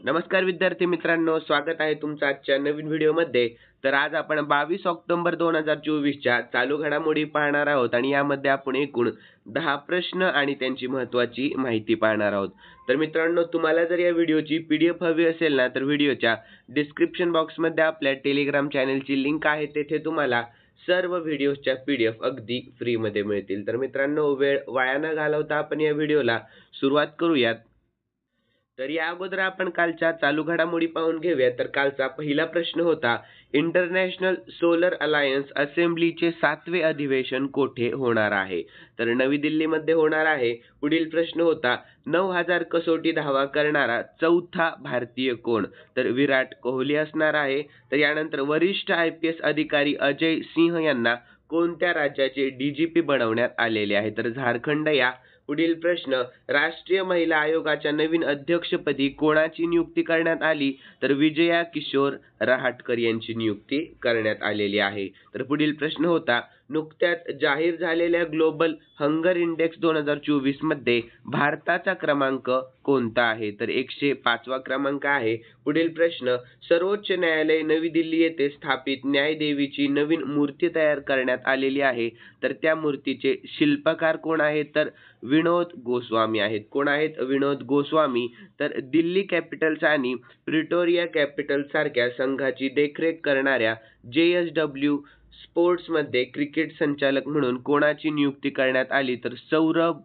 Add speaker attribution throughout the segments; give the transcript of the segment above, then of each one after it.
Speaker 1: नमस्कार विद्यार्थी मित्रांनो, स्वागत आहे तुमचं आजच्या नवीन व्हिडिओमध्ये. तर आज आपण 22 ऑक्टोबर 2024 च्या चालू घडामोडी पाहणार आहोत आणि यामध्ये आपण एकूण 10 प्रश्न आणि त्यांची महत्त्वाची माहिती पाहणार आहोत. तर मित्रांनो, तुम्हाला जर या व्हिडिओची पीडीएफ हवी असेल ना, तर व्हिडिओच्या डिस्क्रिप्शन बॉक्समध्ये आपल्या टेलिग्राम चॅनलची लिंक आहे. तेथे तुम्हाला सर्व व्हिडिओच्या पीडीएफ अगदी फ्रीमध्ये मिळतील. तर मित्रांनो, वेळ वाया न घालवता आपण या व्हिडिओला सुरुवात करूयात. तर या अगोदर आपण कालच्या चालू घडामोडी पाहून घेऊया. तर कालचा पहिला प्रश्न होता, इंटरनॅशनल सोलर अलायन्स असेंब्लीचे 7वे अधिवेशन कोठे होणार आहे? तर नवी दिल्लीमध्ये होणार आहे. पुढील प्रश्न होता, 9000 कसोटी धावा करणारा चौथा भारतीय कोण? तर विराट कोहली असणार आहे. तर यानंतर वरिष्ठ IPS अधिकारी अजय सिंह यांना कोणत्या राज्याचे DGP बनवण्यात आलेले आहे? तर झारखंड या. पुढील प्रश्न, राष्ट्रीय महिला आयोगाच्या नवीन अध्यक्षपदी कोणाची नियुक्ती करण्यात आली? तर विजया किशोर रहाटकर यांची नियुक्ती करण्यात आलेली आहे. तर पुढील प्रश्न होता, नुकत्याच जाहीर झालेल्या ग्लोबल हंगर इंडेक्स 2024 मध्ये भारताचा क्रमांक कोणता आहे? तर 105वा क्रमांक आहे. पुढील प्रश्न, सर्वोच्च न्यायालय नवी दिल्ली येथे स्थापित न्यायदेवीची नवीन मूर्ती तयार करण्यात आलेली आहे. तर त्या मूर्तीचे शिल्पकार कोण आहेत? तर विनोद गोस्वामी आहेत. कोण आहेत? विनोद गोस्वामी. तर दिल्ली कॅपिटल्स आणि प्रिटोरिया कॅपिटल्स सारख्या संघाची देखरेख करणाऱ्या JSW स्पोर्ट्समध्ये क्रिकेट संचालक म्हणून कोणाची नियुक्ती करण्यात आली? तर सौरभ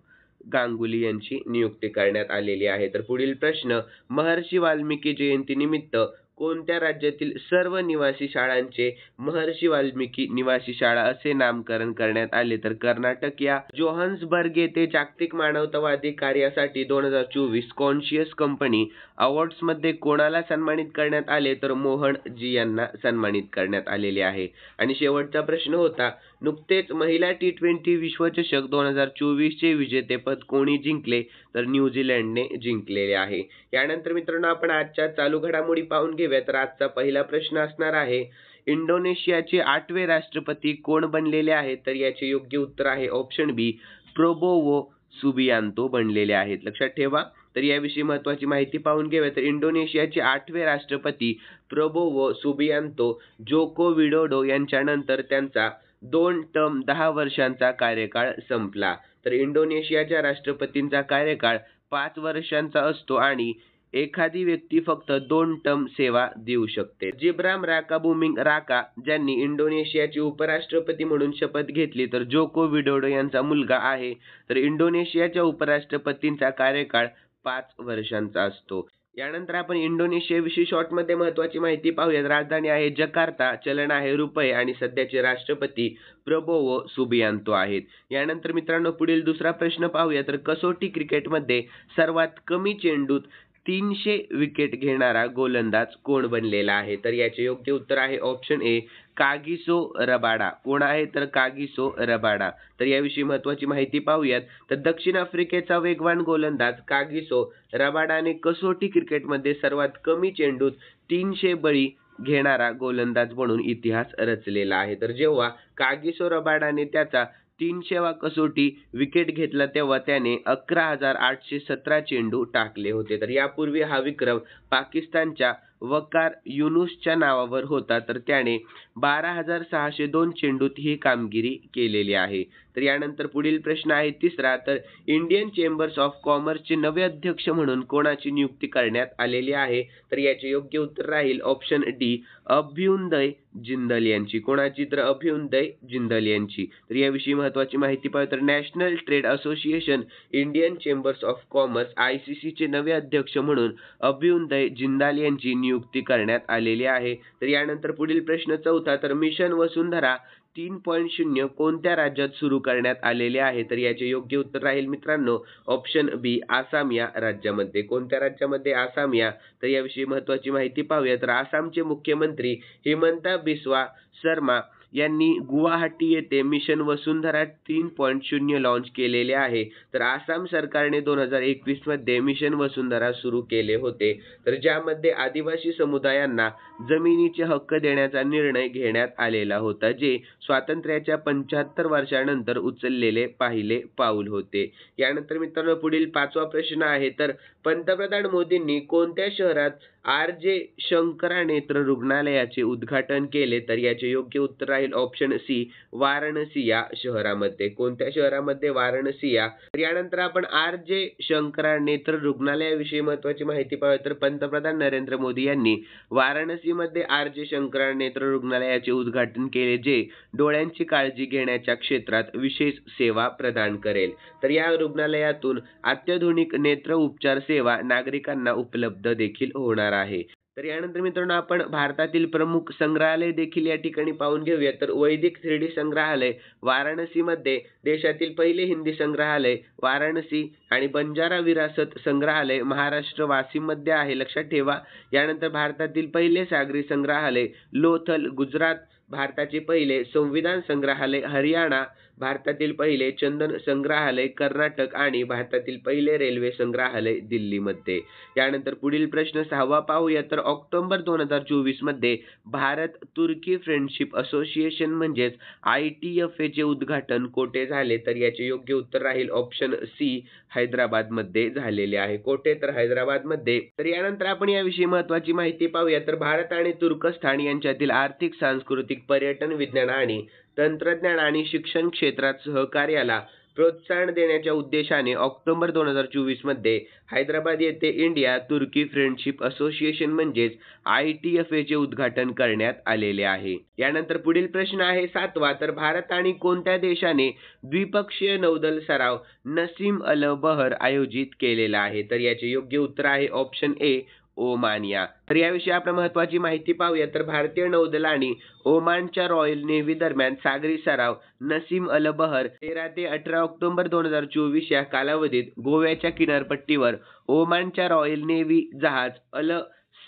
Speaker 1: गांगुली यांची नियुक्ती करण्यात आलेली आहे. तर पुढील प्रश्न, महर्षी वाल्मिकी जयंतीनिमित्त कोणत्या राज्यातील सर्व निवासी शाळांचे महर्षी वाल्मिकी निवासी शाळा असे नामकरण करण्यात आले? तर कर्नाटक या. जोहान्सबर्ग येथे जागतिक मानवतावादी कार्यासाठी 2024 कॉन्शियस कंपनी अवॉर्ड्समध्ये कोणाला सन्मानित करण्यात आले? तर मोहन जी यांना सन्मानित करण्यात आलेले आहे. आणि शेवटचा प्रश्न होता, नुकतेच महिला T20 विश्वचषक 2024 चे विजेतेपद कोणी जिंकले? तर न्यूझीलंडने जिंकलेले आहे. यानंतर मित्रांनो, आपण आजच्या चालू घडामोडी पाहून घेऊया. तर आजचा पहिला प्रश्न असणार आहे, इंडोनेशियाचे 8वे राष्ट्रपती कोण बनलेले आहेत? तर याचे योग्य उत्तर आहे ऑप्शन बी, प्रोबोवो सुबियांतो बनलेले आहेत. लक्षात ठेवा. तर याविषयी महत्त्वाची माहिती पाहून घेऊया. तर इंडोनेशियाचे 8वे राष्ट्रपती प्रोबोवो सुबियांतो जोको विडोडो यांच्यानंतर त्यांचा 2 टर्म 10 वर्षांचा कार्यकाळ संपला. तर इंडोनेशियाच्या राष्ट्रपतींचा कार्यकाळ 5 वर्षांचा असतो आणि एखादी व्यक्ती फक्त 2 टर्म सेवा देऊ शकते. जिब्राम राकाबुमिंग राका ज्यांनी इंडोनेशियाचे उपराष्ट्रपती म्हणून शपथ घेतली, तर जोको विडोडो यांचा मुलगा आहे. तर इंडोनेशियाच्या उपराष्ट्रपतींचा कार्यकाळ 5 वर्षांचा असतो. यानंतर आपण इंडोनेशियाविषयी शॉर्टमध्ये महत्त्वाची माहिती पाहूयात. राजधानी आहे जकार्ता, चलन आहे रुपये आणि सध्याचे राष्ट्रपती प्रबोवो सुबियांतो आहेत. यानंतर मित्रांनो, पुढील दुसरा प्रश्न पाहूया. तर कसोटी क्रिकेटमध्ये सर्वात कमी चेंडूत 300 विकेट घेणारा गोलंदाज कोण बनलेला आहे? तर याचे योग्य उत्तर आहे ऑप्शन ए, कागिसो रबाडा. कोण आहे? तर कागिसो रबाडा. तर याविषयी महत्त्वाची माहिती पाहूयात. तर दक्षिण आफ्रिकेचा वेगवान गोलंदाज कागिसो रबाडाने कसोटी क्रिकेटमध्ये सर्वात कमी चेंडूत 300 बळी घेणारा गोलंदाज म्हणून इतिहास रचलेला आहे. तर जेव्हा कागिसो रबाडाने त्याचा 300वा कसोटी विकेट घेतला, तेव्हा त्याने 11,817 चेंडू टाकले होते. तर यापूर्वी हा विक्रम पाकिस्तानच्या वकार युनुसच्या नावावर होता. तर त्याने 12,602 चेंडूत ही कामगिरी केलेली आहे. तर यानंतर पुढील प्रश्न आहे तिसरा. तर इंडियन चेंबर्स ऑफ कॉमर्सचे नवे अध्यक्ष म्हणून कोणाची नियुक्ती करण्यात आलेली आहे? तर याचे योग्य उत्तर राहील ऑप्शन डी, अभ्युदय जिंदल यांची. कोणाची? तर अभ्युदय जिंदल यांची. तर याविषयी महत्त्वाची माहिती पाहू. तर national trade association Indian chambers of commerce ICC चे नवे अध्यक्ष म्हणून अभ्युदय जिंदाल यांची नियुक्ती करण्यात आलेली आहे. तर यानंतर पुढील प्रश्न चौथा. तर मिशन वसुंधरा 3.0 कोणत्या राज्यात सुरू करण्यात आलेले आहे? तर याचे योग्य उत्तर राहील मित्रांनो ऑप्शन बी, आसाम या राज्यामध्ये. कोणत्या राज्यामध्ये? आसाम या. तर याविषयी महत्त्वाची माहिती पाहूया. तर आसामचे मुख्यमंत्री हिमंता बिस्वा शर्मा यांनी गुवाहाटी येथे मिशन वसुंधरा 3.0 लॉन्च केलेले आहे. तर आसाम सरकारने 2021 मध्ये मिशन वसुंधरा सुरू केले होते. तर ज्यामध्ये आदिवासी समुदायांना जमिनीचे हक्क देण्याचा निर्णय घेण्यात आलेला होता, जे स्वातंत्र्याच्या 75 वर्षानंतर उचललेले पाहिले पाऊल होते. यानंतर मित्रांनो पुढील 5वा प्रश्न आहे. तर पंतप्रधान मोदींनी कोणत्या शहरात आर.जे. शंकरा नेत्र रुग्णालयाचे उद्घाटन केले? तर याचे योग्य उत्तर राहील ऑप्शन सी, वाराणसी या शहरामध्ये. कोणत्या शहरामध्ये? वाराणसी या. तर यानंतर आपण आर.जे. शंकरा नेत्र रुग्णालयाविषयी महत्त्वाची माहिती पाहूया. तर पंतप्रधान नरेंद्र मोदी यांनी वाराणसीमध्ये आर.जे. शंकरा नेत्र रुग्णालयाचे उद्घाटन केले, जे डोळ्यांची काळजी घेण्याच्या क्षेत्रात विशेष सेवा प्रदान करेल. तर या रुग्णालयातून अत्याधुनिक नेत्र उपचार सेवा नागरिकांना उपलब्ध देखील होणार आहे. तर यानंतर मित्रांनो आपण भारतातील प्रमुख संग्रहालय देखील या ठिकाणी पाहून घेऊया. तर वैदिक 3D संग्रहालय वाराणसीमध्ये, देशातील पहिले हिंदी संग्रहालय वाराणसी आणि बंजारा विरासत संग्रहालय महाराष्ट्र वाशिममध्ये आहे, लक्षात ठेवा. यानंतर भारतातील पहिले सागरी संग्रहालय लोथल गुजरात, भारताचे पहिले संविधान संग्रहालय हरियाणा, भारतातील पहिले चंदन संग्रहालय कर्नाटक आणि भारतातील पहिले रेल्वे संग्रहालय दिल्लीमध्ये. यानंतर पुढील प्रश्न 6वा पाहूया. तर ऑक्टोबर 2024 मध्ये भारत तुर्की फ्रेंडशिप असोसिएशन म्हणजेच ITFA चे उद्घाटन कोठे झाले? तर याचे योग्य उत्तर राहील ऑप्शन सी, हैदराबादमध्ये झालेले आहे. कोठे? तर हैदराबादमध्ये. तर यानंतर आपण याविषयी महत्त्वाची माहिती पाहूया. तर भारत आणि तुर्कस्थान यांच्यातील आर्थिक, सांस्कृतिक, पर्यटन, विज्ञान आणि तंत्रज्ञान आणि शिक्षण क्षेत्रात सहकार्याला प्रोत्साहन देण्याच्या उद्देशाने ऑक्टोबर 2024 मध्ये हैदराबाद येथे इंडिया तुर्की फ्रेंडशिप असोसिएशन म्हणजेच ITFA चे उद्घाटन करण्यात आलेले आहे. यानंतर पुढील प्रश्न आहे 7वा. तर भारत आणि कोणत्या देशाने द्विपक्षीय नौदल सराव नसीम अल बहर आयोजित केलेला आहे? तर याचे योग्य उत्तर आहे ऑप्शन ए, ओमानिया. तर याविषयी आपण महत्त्वाची माहिती पाहूया. तर भारतीय नौदल आणि ओमानच्या रॉयल नेव्ही दरम्यान सागरी सराव नसीम अल बहर 13 ते 18 ऑक्टोबर 2024 या कालावधीत गोव्याच्या किनारपट्टीवर ओमानच्या रॉयल नेव्ही जहाज अल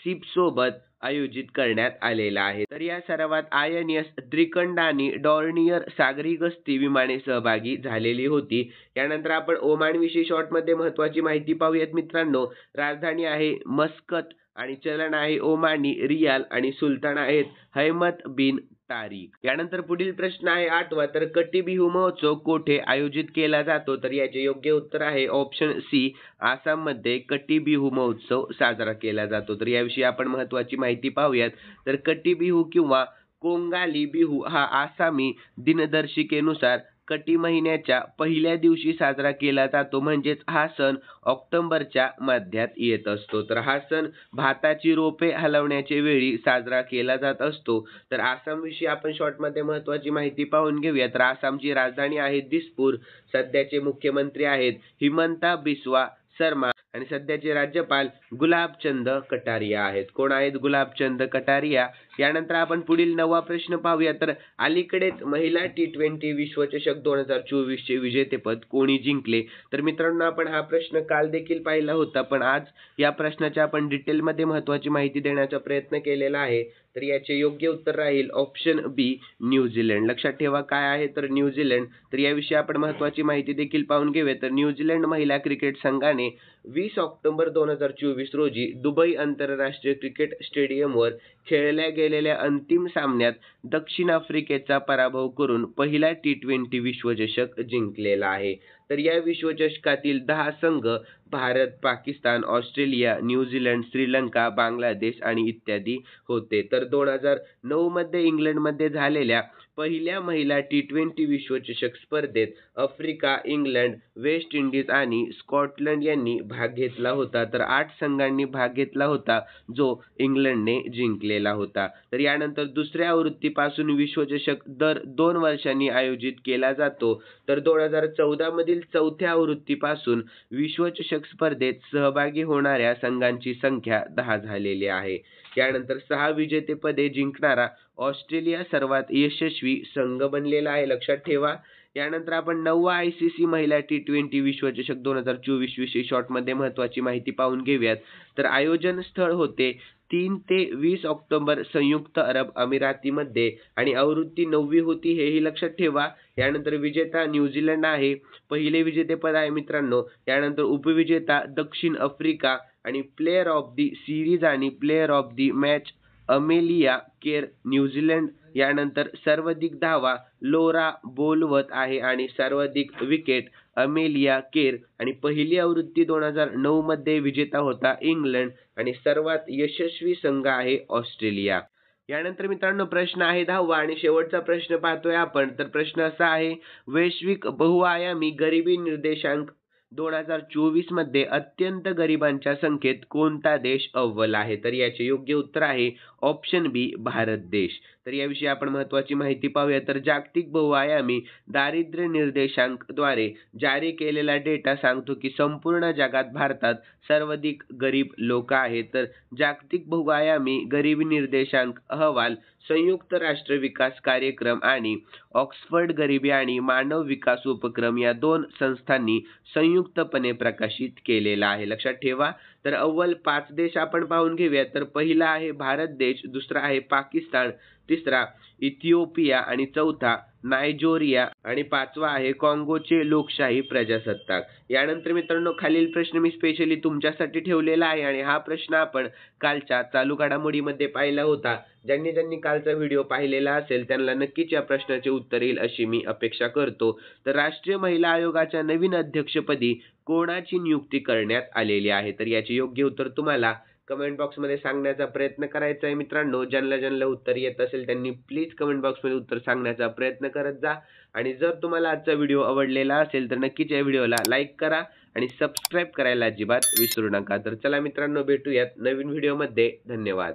Speaker 1: सीबसोबत आयोजित करण्यात आलेला आहे. तर या सरावात INS त्रिकंड आणि डॉर्नियर सागरी गस्ती विमाने सहभागी झालेली होती. यानंतर आपण ओमानविषयी शॉर्टमध्ये महत्त्वाची माहिती पाहूयात मित्रांनो. राजधानी आहे मस्कत आणि चलन आहे ओमानी रियाल आणि सुलतान आहेत हैमत बिन तारिक. यानंतर पुढील प्रश्न आहे 8वा. तर कटी बिहू महोत्सव कोठे आयोजित केला जातो? तर याचे योग्य उत्तर आहे ऑप्शन सी, आसाममध्ये कटी बिहू महोत्सव साजरा केला जातो. तर याविषयी आपण महत्त्वाची माहिती पाहूयात. तर कटी बिहू किंवा कोंगाली बिहू हा आसामी दिनदर्शिकेनुसार कटी महिन्याच्या पहिल्या दिवशी साजरा केला जातो, म्हणजेच हा सण ऑक्टोबरच्या मध्यात येत असतो. तर हा सण भाताची रोपे हलवण्याच्या वेळी साजरा केला जात असतो. तर आसामविषयी आपण शॉर्टमध्ये महत्त्वाची माहिती पाहून घेऊया. तर आसामची राजधानी आहे दिसपूर, सध्याचे मुख्यमंत्री आहेत हिमंता बिस्वा शर्मा आणि सध्याचे राज्यपाल गुलाबचंद कटारिया आहेत. कोण आहेत? गुलाबचंद कटारिया. यानंतर आपण पुढील 9वा प्रश्न पाहूया. तर अलीकडेच महिला T20 विश्वचषक 2024 चे विजेतेपद कोणी जिंकले? तर मित्रांनो आपण हा प्रश्न काल देखील पाहिला होता, पण आज या प्रश्नाच्या आपण डिटेलमध्ये महत्त्वाची माहिती देण्याचा प्रयत्न केलेला आहे. तर याचे योग्य उत्तर राहील ऑप्शन बी, न्यूझीलंड. लक्षात ठेवा काय आहे? तर न्यूझीलंड. तर याविषयी आपण महत्त्वाची माहिती देखील पाहून घेऊया. तर न्यूझीलंड महिला क्रिकेट संघाने 20 ऑक्टोबर 2024 रोजी दुबई आंतरराष्ट्रीय क्रिकेट स्टेडियमवर खेळल्या गेलेल्या अंतिम सामन्यात दक्षिण आफ्रिकेचा पराभव करून पहिला T20 विश्वचषक जिंकलेला आहे. तर या विश्वचषकातील 10 संघ भारत, पाकिस्तान, ऑस्ट्रेलिया, न्यूझीलंड, श्रीलंका, बांगलादेश आणि इत्यादी होते. तर 2009 मध्ये इंग्लंडमध्ये झालेल्या पहिल्या महिला T20 विश्वचषक स्पर्धेत आफ्रिका, इंग्लंड, वेस्ट इंडिज आणि स्कॉटलंड यांनी भाग घेतला होता. तर 8 संघांनी भाग घेतला होता, जो इंग्लंडने जिंकलेला होता. तर यानंतर दुसऱ्या आवृत्तीपासून विश्वचषक दर 2 वर्षांनी आयोजित केला जातो. तर 2014 मधील चौथ्या आवृत्तीपासून विश्वचषक स्पर्धेत सहभागी होणाऱ्या संघांची संख्या 10 झालेली आहे. यानंतर 6 विजेतेपदे जिंकणारा ऑस्ट्रेलिया सर्वात यशस्वी संघ बनलेला आहे, लक्षात ठेवा. यानंतर आपण 9वा ICC महिला T20 विश्वचषक 2024 विषयी शॉर्टमध्ये महत्त्वाची माहिती पाहून घेऊयात. तर आयोजन स्थळ होते 3 ते 20 ऑक्टोबर संयुक्त अरब अमिरातीमध्ये आणि आवृत्ती 9वी होती हेही लक्षात ठेवा. यानंतर विजेता न्यूझीलंड आहे. पहिले विजेतेपद आहे मित्रांनो. यानंतर उपविजेता दक्षिण आफ्रिका आणि प्लेयर ऑफ दी सीरीज आणि player of the match Amelia Kerr New Zealand. यानंतर सर्वाधिक धावा लोरा बोलवत आहे आणि सर्वाधिक विकेट अमेलिया केर आणि पहिली आवृत्ती 2009 मध्ये विजेता होता इंग्लंड आणि सर्वात यशस्वी संघ आहे ऑस्ट्रेलिया. यानंतर मित्रांनो प्रश्न आहे 10वा आणि शेवटचा प्रश्न पाहतोय आपण. तर प्रश्न असा आहे, वैश्विक बहुआयामी गरिबी निर्देशांक 2024 मध्ये अत्यंत गरिबांच्या संख्येत कोणता देश अव्वल आहे? तर याचे योग्य उत्तर आहे ऑप्शन बी भारत देश. तर याविषयी आपण महत्त्वाची माहिती पाहूया. तर जागतिक बहुआयामी दारिद्र्य निर्देशांकद्वारे जारी केलेला डेटा सांगतो की संपूर्ण जगात भारतात सर्वाधिक गरीब लोक आहेत. तर जागतिक बहुआयामी गरिबी निर्देशांक अहवाल संयुक्त राष्ट्र विकास कार्यक्रम आणि ऑक्सफर्ड गरिबी आणि मानव विकास उपक्रम या 2 संस्थांनी संयुक्तपणे प्रकाशित केलेला आहे. लक्षात ठेवा. तर अव्वल 5 देश आपण पाहून घेऊया. तर पहिला आहे भारत देश, दुसरा आहे पाकिस्तान, तिसरा इथिओपिया आणि चौथा नायजेरिया आणि पाचवा आहे काँगोचे लोकशाही प्रजासत्ताक. यानंतर मित्रांनो खालील प्रश्न मी स्पेशली तुमच्यासाठी ठेवलेला आहे आणि हा प्रश्न आपण कालच्या चालू घडामोडीमध्ये पाहिला होता. ज्यांनी कालचा व्हिडिओ पाहिलेला असेल त्यांना नक्कीच या प्रश्नाचे उत्तर येईल अशी मी अपेक्षा करतो. तर राष्ट्रीय महिला आयोगाच्या नवीन अध्यक्षपदी कोणाची नियुक्ती करण्यात आलेली आहे? तर याचे योग्य उत्तर तुम्हाला कमेंट बॉक्समध्ये सांगण्याचा प्रयत्न करायचा आहे मित्रांनो. ज्यांना उत्तर येत असेल त्यांनी प्लीज कमेंट बॉक्समध्ये उत्तर सांगण्याचा प्रयत्न करत जा. आणि जर तुम्हाला आजचा व्हिडिओ आवडलेला असेल तर नक्कीच या व्हिडिओला लाईक करा आणि सबस्क्राईब करायला अजिबात विसरू नका. तर चला मित्रांनो भेटूयात नवीन व्हिडिओमध्ये. धन्यवाद.